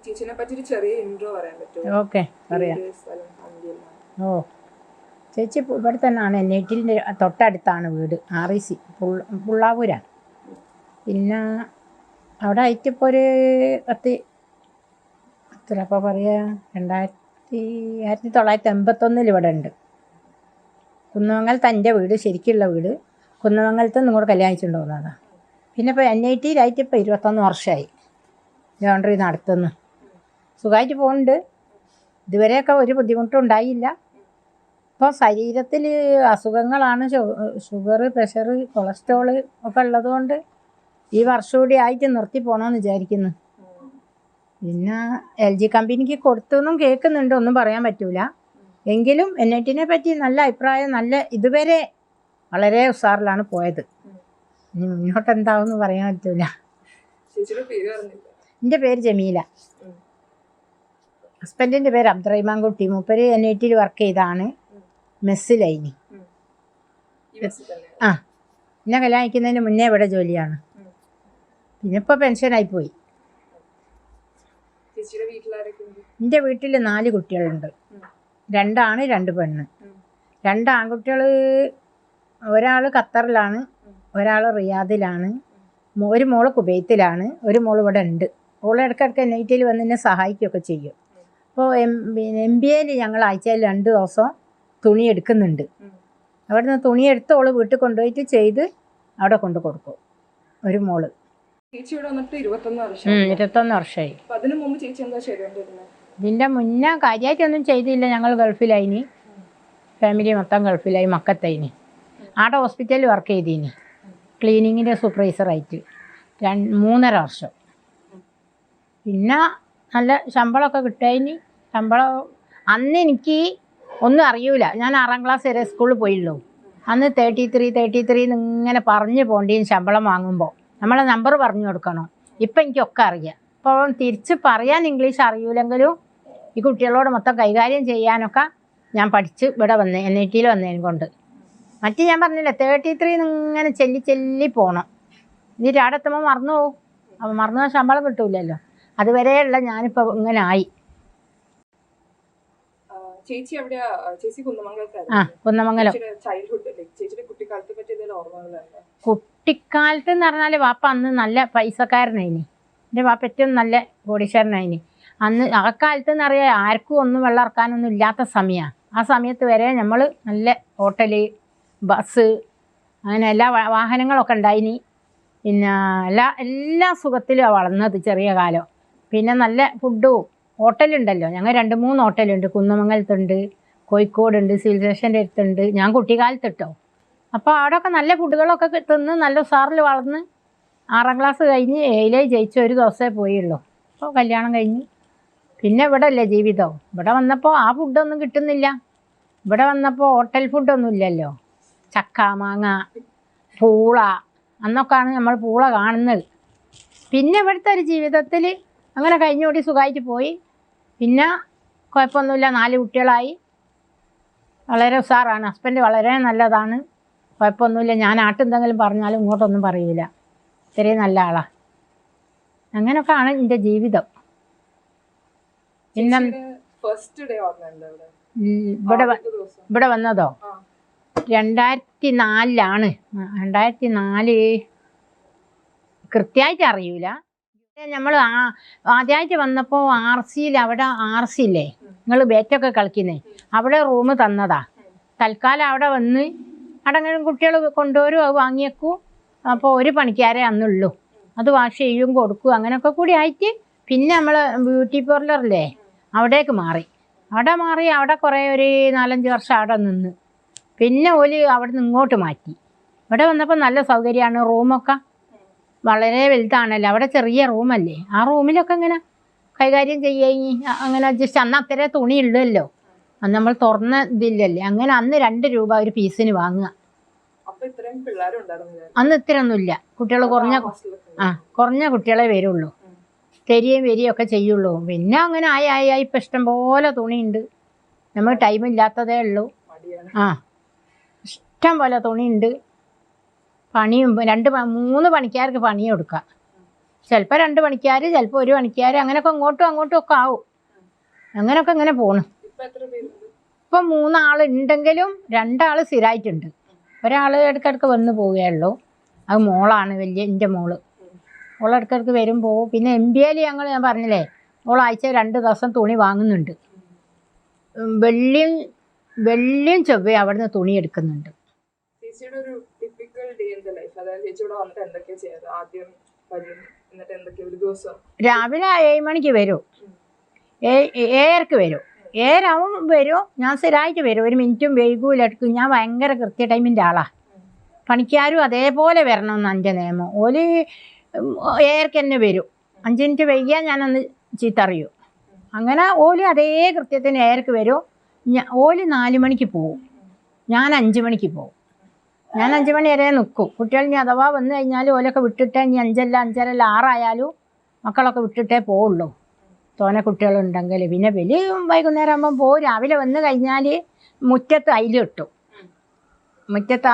ചേച്ചിനെ പറ്റി ഒരു ചെറിയ ഇൻട്രോ പറയാൻ പറ്റുമോ? ഓക്കെ, പറയാം. ഓ, ചേച്ചി ഇവിടെ തന്നെയാണ്, നെറ്റിൻ്റെ തൊട്ടടുത്താണ് വീട്. REC പുള്ളാവൂരാണ്. പിന്നെ അവിടെ ആയിട്ടിപ്പോൾ ഒരു എത്ര അപ്പോൾ പറയുക, 1981 ഇവിടെ ഉണ്ട്. കുന്നമംഗലത്ത് എൻ്റെ വീട്, ശരിക്കുള്ള വീട് കുന്നമംഗലത്ത് നിന്ന് കൂടെ കല്യാണം കഴിച്ചുകൊണ്ട് പോകുന്നതാണ്. പിന്നെ ഇപ്പോൾ NIT ഇപ്പോൾ 21 വർഷമായി ലോണ്ടറി നടത്തുന്നു. സുഖമായിട്ട് പോകുന്നുണ്ട്. ഇതുവരെയൊക്കെ ഒരു ബുദ്ധിമുട്ടും ഉണ്ടായില്ല. ഇപ്പോൾ ശരീരത്തിൽ അസുഖങ്ങളാണ്, ഷുഗർ, പ്രഷർ, കൊളസ്ട്രോള് ഒക്കെ ഉള്ളതുകൊണ്ട് ഈ വർഷം കൂടി ആയിട്ട് നിർത്തി പോകണമെന്ന് വിചാരിക്കുന്നു. പിന്നെ LG കമ്പനിക്ക് കൊടുത്തൊന്നും കേൾക്കുന്നുണ്ട്, ഒന്നും പറയാൻ പറ്റൂല. എങ്കിലും NITനെ പറ്റി നല്ല അഭിപ്രായം, നല്ല ഇതുവരെ വളരെ ഉഷാറിലാണ് പോയത്. ഇനി മുന്നോട്ട് എന്താവും പറയാൻ പറ്റൂല. എൻ്റെ പേര് ജമീല, ഹസ്ബൻഡിൻ്റെ പേര് അബ്ദുറഹിമാൻകുട്ടി. മൂപ്പര് NIT വർക്ക് ചെയ്താണ്, മെസ്സിലൈനി. ആ, എന്നെ കല്യാണം കഴിക്കുന്നതിന് മുന്നേ ഇവിടെ ജോലിയാണ്. പിന്നെ ഇപ്പോൾ പെൻഷനായിപ്പോയി. എൻ്റെ വീട്ടിൽ 4 കുട്ടികളുണ്ട്. 2 ആണ് 2 പെണ്ണ്. 2 ആൺകുട്ടികൾ, ഒരാൾ ഖത്തറിലാണ്, ഒരാൾ റിയാദിലാണ്, ഒരു മോള് കുവൈത്തിലാണ്, ഒരു മോൾ ഇവിടെ ഉണ്ട്. ഓൾ ഇടയ്ക്കിടയ്ക്ക് NIT വന്ന് എന്നെ സഹായിക്കുകയൊക്കെ ചെയ്യും. അപ്പോൾ MBAയിൽ ഞങ്ങൾ ആഴ്ചയിൽ 2 ദിവസം തുണി എടുക്കുന്നുണ്ട്. അവിടെ നിന്ന് തുണി എടുത്ത് ഓൾ വീട്ടിൽ കൊണ്ടുപോയിട്ട് ചെയ്ത് അവിടെ കൊണ്ട് കൊടുക്കും. ഒരു മോള്. 21 വർഷമായി. ഇതിൻ്റെ മുന്നേ കാര്യമായിട്ടൊന്നും ചെയ്തില്ല. ഞങ്ങൾ ഗൾഫിലായിനി, ഫാമിലി മൊത്തം ഗൾഫിലായി, മക്കത്തായിനി. ആടെ ഹോസ്പിറ്റലിൽ വർക്ക് ചെയ്തിനി, ക്ലീനിങ്ങിൻ്റെ സൂപ്പർവൈസറായിട്ട് 3.5 വർഷം. പിന്നെ നല്ല ശമ്പളമൊക്കെ കിട്ടായിനി. ശമ്പളം അന്ന് എനിക്ക് ഒന്നും അറിയൂല. ഞാൻ 6ാം ക്ലാസ് വരെ സ്കൂളിൽ പോയുള്ളൂ. അന്ന് 33 ഇങ്ങനെ പറഞ്ഞു പോകേണ്ടി ശമ്പളം വാങ്ങുമ്പോൾ നമ്മളെ നമ്പർ പറഞ്ഞു കൊടുക്കണം. ഇപ്പം എനിക്കൊക്കെ അറിയാം. അപ്പോൾ തിരിച്ച് പറയാൻ ഇംഗ്ലീഷ് അറിയൂലെങ്കിലും ഈ കുട്ടികളോട് മൊത്തം കൈകാര്യം ചെയ്യാനൊക്കെ ഞാൻ പഠിച്ച് ഇവിടെ വന്നേ, NIT വന്നതിനെ കൊണ്ട്. മറ്റേ ഞാൻ പറഞ്ഞില്ല, 33 ഇങ്ങനെ ചെല്ലി പോകണം. എന്നിട്ട് അവിടെ എത്തുമ്പോൾ മറന്നു പോകും. അപ്പോൾ മറന്നു പോകാൻ ശമ്പളം കിട്ടൂലല്ലോ. അതുവരെയുള്ള ഞാനിപ്പോൾ ഇങ്ങനെ ആയി. കുന്നമംഗലം. കുട്ടിക്കാലത്ത് എന്ന് പറഞ്ഞാൽ വാപ്പ അന്ന് നല്ല പൈസക്കാരനായിനി. എൻ്റെ വാപ്പ ഏറ്റവും നല്ല കോടീശ്വരനായിനി. അന്ന് ആ കാലത്ത് എന്ന് പറയാൻ ആർക്കും ഒന്നും വെള്ളം ഇറക്കാനൊന്നും ഇല്ലാത്ത സമയമാണ്. ആ സമയത്ത് വരെ നമ്മൾ നല്ല ഹോട്ടല്, ബസ്, അങ്ങനെ എല്ലാ വാഹനങ്ങളൊക്കെ ഉണ്ടായിനി. പിന്നെ എല്ലാ സുഖത്തിലും വളർന്നത് ചെറിയ കാലം. പിന്നെ നല്ല ഫുഡും ഹോട്ടലുണ്ടല്ലോ. ഞങ്ങൾ 2-3 ഹോട്ടലുണ്ട്. കുന്നമംഗലത്തുണ്ട്, കോഴിക്കോടുണ്ട്, സിവിൽ സ്റ്റേഷൻ്റെ അടുത്തുണ്ട്. ഞാൻ കുട്ടിക്കാലത്ത് ഇട്ടോ. അപ്പോൾ അവിടെയൊക്കെ നല്ല ഫുഡുകളൊക്കെ തിന്ന് നല്ല ഉഷാറിൽ വളർന്ന് 6ാം ക്ലാസ് കഴിഞ്ഞ് 7 ജയിച്ച് ഒരു ദിവസമേ പോയുള്ളൂ. അപ്പോൾ കല്യാണം കഴിഞ്ഞ് പിന്നെ ഇവിടെ അല്ലേ ജീവിതം. ഇവിടെ വന്നപ്പോൾ ആ ഫുഡൊന്നും കിട്ടുന്നില്ല. ഇവിടെ വന്നപ്പോൾ ഹോട്ടൽ ഫുഡൊന്നും ഇല്ലല്ലോ. ചക്ക, മാങ്ങ, പൂള, അന്നൊക്കെയാണ് നമ്മൾ പൂള കാണുന്നത്. പിന്നെ ഇവിടുത്തെ ഒരു ജീവിതത്തിൽ അങ്ങനെ കഴിഞ്ഞുകൂടി സുഖമായിട്ട് പോയി. പിന്നെ കുഴപ്പമൊന്നുമില്ല, 4 കുട്ടികളായി. വളരെ ഉഷാറാണ്. ഹസ്ബൻഡ് വളരെ നല്ലതാണ്, കുഴപ്പമൊന്നുമില്ല. ഞാൻ ആട്ടെന്തെങ്കിലും പറഞ്ഞാലും ഇങ്ങോട്ടൊന്നും പറയൂല. ഇത്രയും നല്ല ആളാണ്. അങ്ങനെയൊക്കെ ആണ് എൻ്റെ ജീവിതം. പിന്നെ ഇവിടെ വന്നതോ 2004 2004 കൃത്യമായിട്ട് അറിയൂല. നമ്മൾ ആദ്യമായിട്ട് വന്നപ്പോൾ RCയിൽ, അവിടെ RC ഇല്ലേ, നിങ്ങൾ ബാറ്റൊക്കെ കളിക്കുന്നേ, അവിടെ റൂം തന്നതാ. തൽക്കാലം അവിടെ വന്ന് അവിടെ അങ്ങനെ കുട്ടികൾ കൊണ്ടുവരും, അത് വാങ്ങിയേക്കും. അപ്പോൾ ഒരു പണിക്കാരെ അന്നുള്ളൂ, അത് വാഷ് ചെയ്യും കൊടുക്കും. അങ്ങനെയൊക്കെ കൂടി ആയിട്ട് പിന്നെ നമ്മൾ ബ്യൂട്ടി പാർലറില്ലേ അവിടേക്ക് മാറി. അവിടെ കുറേ ഒരു 4-5 വർഷം അവിടെ നിന്ന്. പിന്നെ ഓല് അവിടെ നിന്ന് ഇങ്ങോട്ട് മാറ്റി. ഇവിടെ വന്നപ്പോൾ നല്ല സൗകര്യമാണ്. റൂമൊക്കെ വളരെ വലുതാണല്ലോ. അവിടെ ചെറിയ റൂമല്ലേ, ആ റൂമിലൊക്കെ ഇങ്ങനെ കൈകാര്യം ചെയ്യുകയും അങ്ങനെ അഡ്ജസ്റ്റ്. അന്ന് അത്ര തുണി ഉള്ളല്ലോ, അന്ന് നമ്മൾ തുറന്ന ഇതില്ലല്ലേ. അങ്ങനെ അന്ന് 2 രൂപ ഒരു പീസിന് വാങ്ങുക. അന്ന് ഇത്രയൊന്നുമില്ല. കുട്ടികൾ കുറഞ്ഞ കുട്ടികളെ വരുള്ളൂ, വരികയും ഒക്കെ ചെയ്യുള്ളൂ. പിന്നെ അങ്ങനെ ആയി ഇപ്പം ഇഷ്ടം പോലെ തുണിയുണ്ട്. നമുക്ക് ടൈമില്ലാത്തതേ ഉള്ളൂ. ഇഷ്ടം പോലെ തുണിയുണ്ട്. പണിയും 2-3 പണിക്കാർക്ക് പണി കൊടുക്കുക. ചിലപ്പോൾ 2 പണിക്കാർ, ചിലപ്പോൾ 1 പണിക്കാർ, അങ്ങനെയൊക്കെ അങ്ങോട്ടും ഒക്കെ ആവും. അങ്ങനെയൊക്കെ ഇങ്ങനെ പോണു. ഇപ്പൊ എത്ര പേരുണ്ട്? ഇപ്പം 3 ആളുണ്ടെങ്കിലും 2 ആൾ സ്ഥിരമായിട്ടുണ്ട്. ഒരാൾ ഇടയ്ക്കിടയ്ക്ക് വന്ന് പോവുകയുള്ളൂ. അത് മോളാണ്, എൻ്റെ മോള്. ഓൾ ഇടയ്ക്കിടയ്ക്ക് വരും പോവും. പിന്നെ MBAയിൽ ഞാൻ പറഞ്ഞില്ലേ, ഓൾ ആഴ്ച 2 ദിവസം തുണി വാങ്ങുന്നുണ്ട്. വെള്ളിയും ചൊവ്വയും അവിടുന്ന് തുണി എടുക്കുന്നുണ്ട്. ചേച്ചിയുടെ ഒരു typical day in the life, അതായത് ചേച്ചി ഇവിടെ വന്നിട്ട് എന്തൊക്കെയാ ചെയ്യാറ്? ആദ്യം വരും, എന്നിട്ട് എന്തൊക്കെയാ ഒരു ദിവസം? രാവിലെ 7 മണിക്ക് വരും, 7:30 വരും. 7 വരും. ഞാൻ സ്ഥിരമായിട്ട് വരും, 1 മിനിറ്റും വൈകൂല. എടുക്കും. ഞാൻ ഭയങ്കര കൃത്യ ടൈമിൻ്റെ ആളാണ്. പണിക്കാരും അതേപോലെ വരണമെന്ന് എൻ്റെ നിയമം. ഓല് 7:30 തന്നെ വരും. 5 മിനിറ്റ് വൈകിയാൽ ഞാനൊന്ന് ചീത്തറിയും. അങ്ങനെ ഓല് അതേ കൃത്യത്തിന് 7:30 വരും. ഓല് 4 മണിക്ക് പോവും, ഞാൻ 5 മണിക്ക് പോവും. ഞാൻ 5 മണി വരെ നിൽക്കും. കുട്ടികൾ ഇനി അഥവാ വന്നു കഴിഞ്ഞാൽ ഓലൊക്കെ വിട്ടിട്ടേ, ഇനി 5:00 5:30 6 ആയാലും മക്കളൊക്കെ വിട്ടിട്ടേ പോവുള്ളൂ, തോനെ കുട്ടികളുണ്ടെങ്കിൽ. പിന്നെ വലിയ വൈകുന്നേരം ആകുമ്പം പോവും. രാവിലെ വന്നു കഴിഞ്ഞാൽ മുറ്റത്ത് അയില് കെട്ടും. മുറ്റത്ത്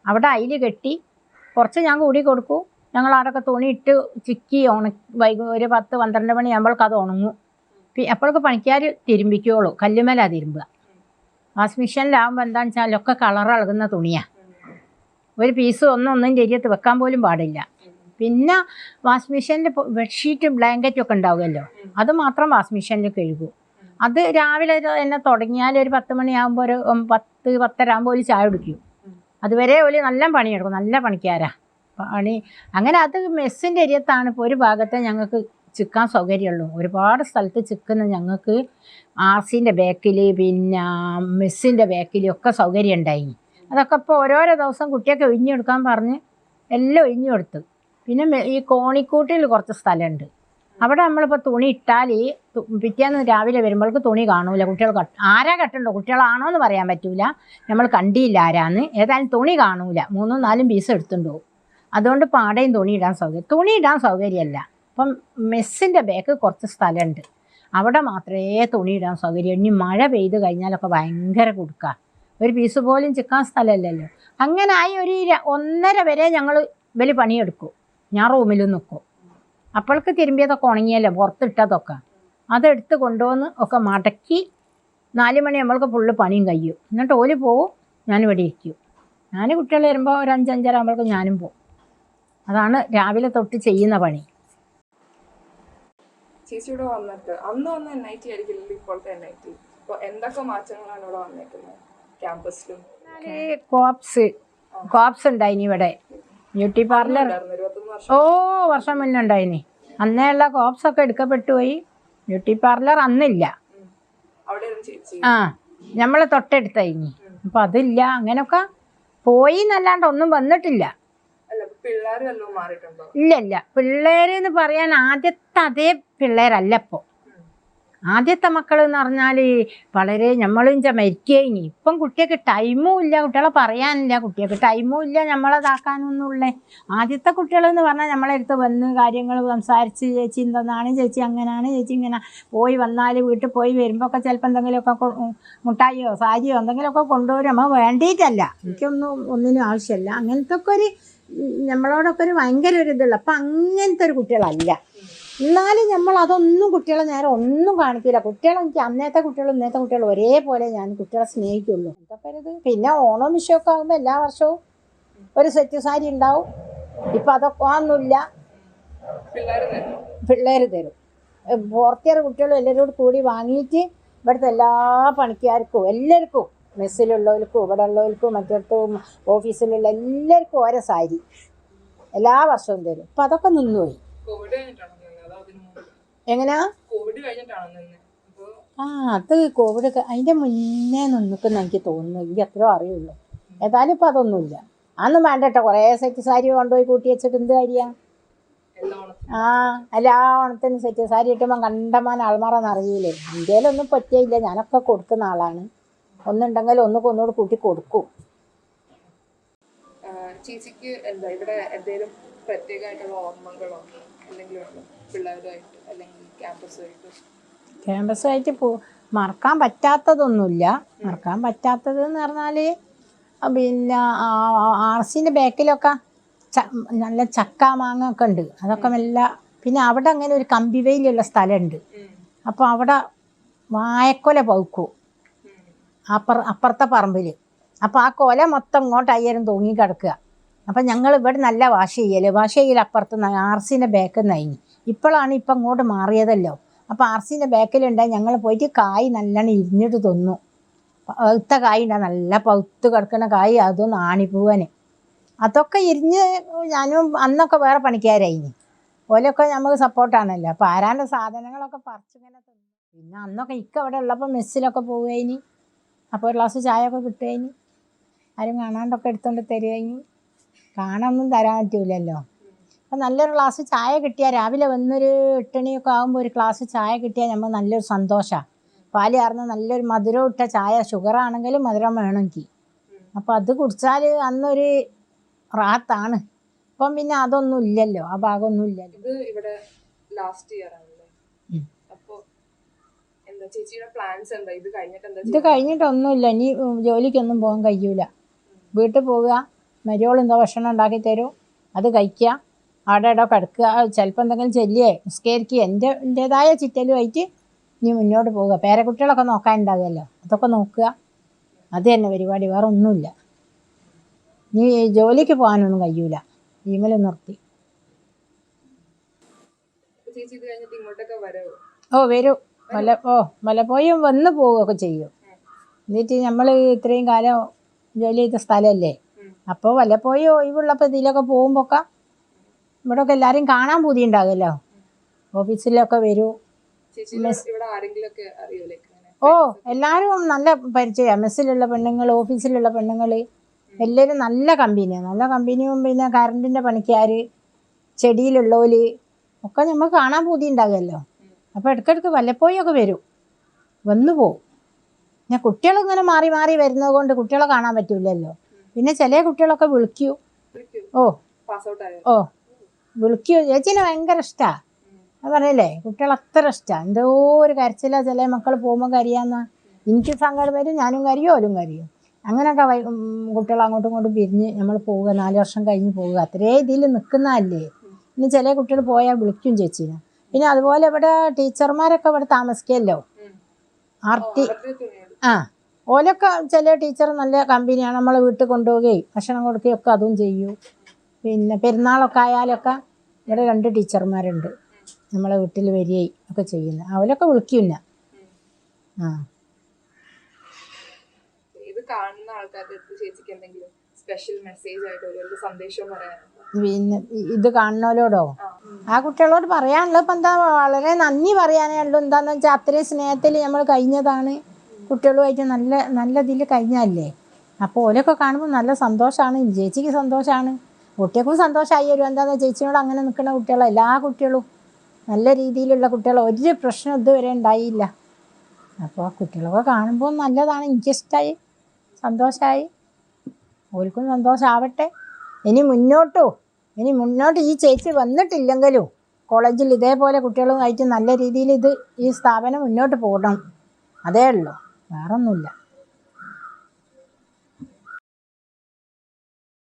അവിടെ അയില് കെട്ടി കുറച്ച് ഞാൻ കൂടി കൊടുക്കും. ഞങ്ങൾ അവിടെയൊക്കെ തുണി ഇട്ട് ചിക്കി ഒരു 10 12 മണിയാകുമ്പോഴേക്ക് അത് ഉണങ്ങും. അപ്പോഴൊക്കെ പണിക്കാർ തിരുമ്പിക്കോളൂ. കല്ലുമേലാ തിരുമ്പുക. വാഷിംഗ് മെഷീനിലാകുമ്പോൾ എന്താണെന്ന് വെച്ചാൽ ഒക്കെ കളർ ഇളകുന്ന തുണിയാണ്. ഒരു പീസ് ഒന്നും ശരിയത്ത് വെക്കാൻ പോലും പാടില്ല. പിന്നെ വാഷിംഗ് മെഷീനിൽ ബെഡ്ഷീറ്റും ബ്ലാങ്കറ്റും ഒക്കെ ഉണ്ടാവുമല്ലോ, അത് മാത്രം വാഷിംഗ് മെഷീനിൽ കഴുകും. അത് രാവിലെ തന്നെ തുടങ്ങിയാൽ ഒരു 10 മണിയാകുമ്പോൾ ഒരു 10 10:30 ആകുമ്പോൾ ഒരു ചായ കുടിക്കും. അതുവരെ ഒരു നല്ല പണിയെടുക്കും. നല്ല പണിക്കാരാ പണി. അങ്ങനെ അത് മെസ്സിൻ്റെ ഏരിയത്താണ്. ഇപ്പോൾ ഒരു ഭാഗത്തെ ഞങ്ങൾക്ക് ചിക്കാൻ സൗകര്യമുള്ളൂ. ഒരുപാട് സ്ഥലത്ത് ചിക്കുന്ന ഞങ്ങൾക്ക് ആർസിൻ്റെ ബാക്കിൽ പിന്നെ മെസ്സിൻ്റെ ബാക്കിലും ഒക്കെ സൗകര്യം ഉണ്ടായി. അതൊക്കെ ഇപ്പോൾ ഓരോരോ ദിവസം കുട്ടിയൊക്കെ ഒഴിഞ്ഞെടുക്കാൻ പറഞ്ഞ് എല്ലാം ഒഴിഞ്ഞു കൊടുത്തു. പിന്നെ ഈ കോണിക്കൂട്ടിൽ കുറച്ച് സ്ഥലമുണ്ട്. അവിടെ നമ്മളിപ്പോൾ തുണി ഇട്ടാൽ പിറ്റേന്ന് രാവിലെ വരുമ്പോഴേക്ക് തുണി കാണൂല. കുട്ടികൾ ആരാ കെട്ടുണ്ടോ, കുട്ടികളാണോ എന്ന് പറയാൻ പറ്റൂല. നമ്മൾ കണ്ടില്ല ആരാന്ന്. ഏതായാലും തുണി കാണൂല. 3 4 പീസ് എടുത്തുകൊണ്ടുപോകും. അതുകൊണ്ട് പാടയും തുണി ഇടാൻ സൗകര്യമല്ല. അപ്പം മെസ്സിൻ്റെ ബാക്ക് കുറച്ച് സ്ഥലമുണ്ട്. അവിടെ മാത്രമേ തുണി ഇടാൻ സൗകര്യം. ഇനി മഴ പെയ്ത് കഴിഞ്ഞാലൊക്കെ ഭയങ്കര കൊടുക്കുക. ഒരു പീസ് പോലും ചിക്കാൻ സ്ഥലമല്ലല്ലോ. അങ്ങനെ ആയി ഒരു 1:30 വരെ ഞങ്ങൾ വലിയ പണിയെടുക്കും. ഞാൻ റൂമിൽ നിൽക്കും. അപ്പോഴേക്ക് തിരുമ്പിയതൊക്കെ ഉണങ്ങിയല്ലോ, പുറത്തിട്ടതൊക്കെ അതെടുത്ത് കൊണ്ടുവന്ന് ഒക്കെ മടക്കി 4 മണി നമ്മൾക്ക് ഫുള്ള് പണിയും കഴിയും. എന്നിട്ട് ഓല് പോവും, ഞാനിവിടെ ഇരിക്കും. ഞാൻ കുട്ടികൾ വരുമ്പോൾ ഒരു 5 5:30 ആകുമ്പോഴേക്കും ഞാനും പോവും. അതാണ് രാവിലെ തൊട്ട് ചെയ്യുന്ന പണി. ചേച്ചിയുടെ വന്നിട്ട് അന്ന് വന്ന NIT ആയിരിക്കില്ലല്ലോ ഇപ്പോഴത്തെ NIT. അപ്പോൾ എന്തൊക്കെ മാറ്റങ്ങളാണ് ഇവിടെ വന്നേക്കുന്നത് ക്യാമ്പസിലും? കോപ്സ് ഉണ്ടായിനി ഇവിടെ. ബ്യൂട്ടി പാർലർ 21 വർഷം വർഷം മുന്നേ ഉണ്ടായിനി. അന്നേയുള്ള കോപ്സൊക്കെ എടുക്കപ്പെട്ടു പോയി. ബ്യൂട്ടി പാർലർ അന്നില്ല. നമ്മളെ തൊട്ടടുത്തായിനി. അപ്പം അതില്ല. അങ്ങനെയൊക്കെ പോയി എന്നല്ലാണ്ട് ഒന്നും വന്നിട്ടില്ല. ഇല്ല. പിള്ളേരെന്ന് പറയാൻ ആദ്യത്തെ അതേ പിള്ളേരല്ല ഇപ്പോൾ. ആദ്യത്തെ മക്കൾ എന്ന് പറഞ്ഞാൽ വളരെ നമ്മളും മരിക്കുകയിനി. ഇപ്പം കുട്ടികൾക്ക് ടൈമും ഇല്ല, കുട്ടികളെ പറയാനില്ല, കുട്ടികൾക്ക് ടൈമും ഇല്ല നമ്മളതാക്കാനൊന്നുമുള്ളേ. ആദ്യത്തെ കുട്ടികളെന്ന് പറഞ്ഞാൽ നമ്മളെ അടുത്ത് വന്ന് കാര്യങ്ങൾ സംസാരിച്ച് ചേച്ചി എന്തെന്നാണ്, ചേച്ചി അങ്ങനെയാണ്, ചേച്ചി ഇങ്ങനെ പോയി വന്നാൽ വീട്ടിൽ പോയി വരുമ്പോൾ ഒക്കെ ചിലപ്പോൾ എന്തെങ്കിലുമൊക്കെ മുട്ടായിയോ സാരിയോ എന്തെങ്കിലുമൊക്കെ കൊണ്ടുവരും. നമ്മൾ വേണ്ടിയിട്ടല്ല, ഒന്നിനും ആവശ്യമില്ല. അങ്ങനത്തെ ഒക്കെ ഒരു നമ്മളോടൊക്കെ ഒരു ഭയങ്കര ഒരു ഇതുള്ള. അപ്പം അങ്ങനത്തെ ഒരു കുട്ടികളല്ല. എന്നാലും നമ്മൾ അതൊന്നും കുട്ടികളെ നേരെ ഒന്നും കാണിക്കില്ല. കുട്ടികളെ എനിക്ക് അന്നത്തെ കുട്ടികളും ഇന്നത്തെ കുട്ടികളും ഒരേപോലെ ഞാൻ കുട്ടികളെ സ്നേഹിക്കുള്ളൂ. അതൊക്കെ ഒരു ഇത്. പിന്നെ ഓണവും വിഷുവൊക്കെ ആകുമ്പോൾ എല്ലാ വർഷവും ഒരു സെറ്റ് സാരി ഉണ്ടാവും. ഇപ്പം അതൊക്കെ ഒന്നുമില്ല. പിള്ളേർ തരും. പുറത്തേറെ കുട്ടികളും എല്ലാവരോടും കൂടി വാങ്ങിയിട്ട് ഇവിടുത്തെ എല്ലാ പണിക്കാർക്കും എല്ലാവർക്കും, മെസ്സിലുള്ളവർക്കും ഇവിടെ ഉള്ളവർക്കും മറ്റിടത്തും ഓഫീസിലുള്ള എല്ലാവർക്കും ഓരോ സാരി എല്ലാ വർഷവും തരും. അപ്പം അതൊക്കെ നിന്നുപോയി. എങ്ങനെയാ? അത് കോവിഡ് അതിൻ്റെ മുന്നേ നിൽക്കുന്ന എനിക്ക് തോന്നുന്നു. എനിക്ക് അത്രയോ അറിയുള്ളൂ. ഏതായാലും ഇപ്പം അതൊന്നുമില്ല. അതൊന്നും വേണ്ട കേട്ടോ. കുറേ സെറ്റ് സാരി കൊണ്ടുപോയി കൂട്ടി വെച്ചിട്ട് എന്ത് കാര്യമാണ്? എല്ലാ ഓണത്തിന് സെറ്റ് സാരി കിട്ടുമ്പോൾ കണ്ടമാൻ ആൾമാറെന്ന് അറിയില്ലേ. ഇന്ത്യയിലൊന്നും പറ്റിയില്ല. ഞാനൊക്കെ കൊടുക്കുന്ന ആളാണ്. ഒന്നുണ്ടെങ്കിൽ ഒന്നുകൂടി കൂട്ടി കൊടുക്കും. ചേച്ചിക്ക് എന്താ ഇവിടെ എന്തെങ്കിലും പ്രത്യേകമായിട്ടുള്ള ഓർമ്മകളോ പിള്ളേരുമായിട്ട് അല്ലെങ്കിൽ ക്യാമ്പസുമായിട്ട് മറക്കാൻ പറ്റാത്തതൊന്നുമില്ല. മറക്കാൻ പറ്റാത്തതെന്ന് പറഞ്ഞാൽ പിന്നെ ആർസിൻ്റെ ബാക്കിലൊക്കെ നല്ല ചക്ക മാങ്ങ ഒക്കെ ഉണ്ട്. അതൊക്കെ മെല്ലെ. പിന്നെ അവിടെ അങ്ങനെ ഒരു കമ്പിവേലിയുള്ള സ്ഥലമുണ്ട്. അപ്പോൾ അവിടെ വായക്കൊല പൗക്കും അപ്പുറത്തെ പറമ്പിൽ. അപ്പോൾ ആ കൊല മൊത്തം ഇങ്ങോട്ട് അയ്യരും തൂങ്ങി കിടക്കുക. അപ്പം ഞങ്ങൾ ഇവിടെ നല്ല വാഷ് ചെയ്യൽ അപ്പുറത്ത് ആർസിൻ്റെ ബാക്കിൽ നിന്നായിനി. ഇപ്പോഴാണ് ഇപ്പം ഇങ്ങോട്ട് മാറിയതല്ലോ. അപ്പോൾ ആർസിൻ്റെ ബാക്കിലുണ്ടായി ഞങ്ങൾ പോയിട്ട് കായ് നല്ലോണം ഇരിഞ്ഞിട്ട് തിന്നു. പഴുത്ത കായ് ഉണ്ടാകും, നല്ല പഴുത്ത് കിടക്കുന്ന കായ്. അതൊന്നും ആണിപ്പൂവന് അതൊക്കെ ഇരിഞ്ഞ് ഞാനും അന്നൊക്കെ വേറെ പണിക്കാരായിനി. ഓലൊക്കെ നമുക്ക് സപ്പോർട്ടാണല്ലോ. അപ്പോൾ ആരാൻ്റെ സാധനങ്ങളൊക്കെ പറിച്ചിങ്ങനെ തിന്നു. പിന്നെ അന്നൊക്കെ അവിടെ ഉള്ളപ്പോൾ മെസ്സിലൊക്കെ പോവുകയിനി. അപ്പോൾ ഒരു ഗ്ലാസ് ചായ ഒക്കെ കിട്ടുകയിനി. ആരും കാണാണ്ടൊക്കെ എടുത്തുകൊണ്ട് തരുകയിനി. കാണാനൊന്നും തരാൻ പറ്റൂലല്ലോ. അപ്പം നല്ലൊരു ഗ്ലാസ് ചായ കിട്ടിയാൽ രാവിലെ വന്നൊരു 8 മണിയൊക്കെ ആകുമ്പോൾ ഒരു ഗ്ലാസ് ചായ കിട്ടിയാൽ നമ്മൾ നല്ലൊരു സന്തോഷമാണ്. പാല് കറന്ന് നല്ലൊരു മധുരം ഇട്ട ചായ, ഷുഗറാണെങ്കിലും മധുരം വേണമെങ്കിൽ. അപ്പോൾ അത് കുടിച്ചാൽ അന്നൊരു റാത്താണ്. ഇപ്പം പിന്നെ അതൊന്നും ഇല്ലല്ലോ, ആ ഭാഗമൊന്നും ഇല്ലല്ലോ. ഇത് ഇവിടെ ലാസ്റ്റ് ഇയർ ആണല്ലേ. അപ്പോൾ എന്താ ചേച്ചിയുടെ പ്ലാൻസ് എന്താ? ഇത് കഴിഞ്ഞിട്ടൊന്നുമില്ല. ഇനി ജോലിക്കൊന്നും പോകാൻ കഴിയൂല. വീട്ടിൽ പോവുക, മരിയോളെന്തോ ഭക്ഷണം ഉണ്ടാക്കി തരും, അത് കഴിക്കുക, അവിടെ കിടക്കുക, ചിലപ്പോൾ എന്തെങ്കിലും ചെല്ലിയേ നിസ്കരിക്കുക, എൻ്റേതായ ചിറ്റലുമായിട്ട് ഇനി മുന്നോട്ട് പോവുക. പേരക്കുട്ടികളൊക്കെ നോക്കാനുണ്ടാകുമല്ലോ, അതൊക്കെ നോക്കുക. അത് തന്നെ പരിപാടി, വേറെ ഒന്നുമില്ല. നീ ജോലിക്ക് പോകാനൊന്നും കഴിയൂല. ഈമൽ നിർത്തി. വരും. വല്ലപ്പോഴും വന്ന് പോവുകയൊക്കെ ചെയ്യും. എന്നിട്ട് നമ്മൾ ഇത്രയും കാലം ജോലി ചെയ്ത സ്ഥലമല്ലേ, അപ്പോൾ വല്ലപ്പോഴും ഒഴിവുള്ളപ്പോൾ ഇതിലൊക്കെ പോകുമ്പോഴൊക്കെ ഇവിടെയൊക്കെ എല്ലാവരും കാണാൻ പൂതി ഉണ്ടാകുമല്ലോ. ഓഫീസിലൊക്കെ വരൂ. എല്ലാവരും നല്ല പരിചയമാണ്. മെസ്സിലുള്ള പെണ്ണുങ്ങൾ, ഓഫീസിലുള്ള പെണ്ണുങ്ങൾ എല്ലാവരും നല്ല കമ്പനിയാണ്. നല്ല കമ്പനിയും പിന്നെ കറണ്ടിൻ്റെ പണിക്കാർ, ചെടിയിലുള്ളവർ ഒക്കെ നമുക്ക് കാണാൻ പൂതി ഉണ്ടാകുമല്ലോ. അപ്പോൾ ഇടയ്ക്കിടയ്ക്ക് വല്ലപ്പോഴൊക്കെ വരും, വന്നു പോവും. പിന്നെ കുട്ടികളിങ്ങനെ മാറി മാറി വരുന്നത് കൊണ്ട് കുട്ടികളെ കാണാൻ പറ്റില്ലല്ലോ. പിന്നെ ചില കുട്ടികളൊക്കെ വിളിക്കൂ. വിളിക്കൂ. ചേച്ചീനെ ഭയങ്കര ഇഷ്ടമാണ്. അത് പറയല്ലേ, കുട്ടികൾ അത്ര ഇഷ്ടമാണ്. എന്തോ ഒരു കരച്ചിലാണ് ചില മക്കൾ പോകുമ്പോൾ കരിയാന്ന്. എനിക്ക് സങ്കടം വരും, ഞാനും കരയും, ഓലും കരയും. അങ്ങനെയൊക്കെ കുട്ടികൾ അങ്ങോട്ടും ഇങ്ങോട്ടും പിരിഞ്ഞ് നമ്മൾ പോവുക. 4 വർഷം കഴിഞ്ഞ് പോവുക. അത്രേ ഇതിൽ നിൽക്കുന്നതല്ലേ. ഇനി ചില കുട്ടികൾ പോയാൽ വിളിക്കും ചേച്ചീനെ. പിന്നെ അതുപോലെ ഇവിടെ ടീച്ചർമാരൊക്കെ ഇവിടെ താമസിക്കുമല്ലോ. ഓലൊക്കെ ചില ടീച്ചർ നല്ല കമ്പനിയാണ്. നമ്മളെ വീട്ടിൽ കൊണ്ടുപോവുകയും ഭക്ഷണം കൊടുക്കുകയൊക്കെ അതും ചെയ്യും. പിന്നെ പെരുന്നാളൊക്കെ ആയാലൊക്കെ ഇവിടെ 2 ടീച്ചർമാരുണ്ട് നമ്മളെ വീട്ടിൽ വരികയും ഒക്കെ ചെയ്യുന്നത്. അവരൊക്കെ വിളിക്കില്ല. പിന്നെ ഇത് കാണുന്നവരോടോ, ആ കുട്ടികളോട് പറയാനുള്ളത് ഇപ്പം എന്താ, വളരെ നന്ദി പറയാനേ ഉള്ളൂ. എന്താണെന്ന് വെച്ചാൽ അത്രയും സ്നേഹത്തിൽ നമ്മൾ കഴിഞ്ഞതാണ്. കുട്ടികളുമായിട്ട് നല്ല ഇതിൽ കഴിഞ്ഞല്ലേ. അപ്പോൾ ഓലൊക്കെ കാണുമ്പോൾ നല്ല സന്തോഷമാണ്. ചേച്ചിക്ക് സന്തോഷമാണ്, കുട്ടികൾക്കും സന്തോഷമായി വരും. എന്താണെന്ന് ചേച്ചിയോട് അങ്ങനെ നിൽക്കുന്ന കുട്ടികളെ എല്ലാ കുട്ടികളും നല്ല രീതിയിലുള്ള കുട്ടികൾ, ഒരു പ്രശ്നം ഇതുവരെ ഉണ്ടായില്ല. അപ്പോൾ കുട്ടികളൊക്കെ കാണുമ്പോൾ നല്ലതാണ്. എനിക്കിഷ്ടമായി, സന്തോഷമായി. ഓൽക്കും സന്തോഷമാവട്ടെ. ഇനി മുന്നോട്ട് ഈ ചേച്ചി വന്നിട്ടില്ലെങ്കിലും കോളേജിൽ ഇതേപോലെ കുട്ടികളുമായിട്ട് നല്ല രീതിയിൽ ഈ സ്ഥാപനം മുന്നോട്ട് പോകണം. അതേ ഉള്ളൂ, വേറൊന്നുമില്ല.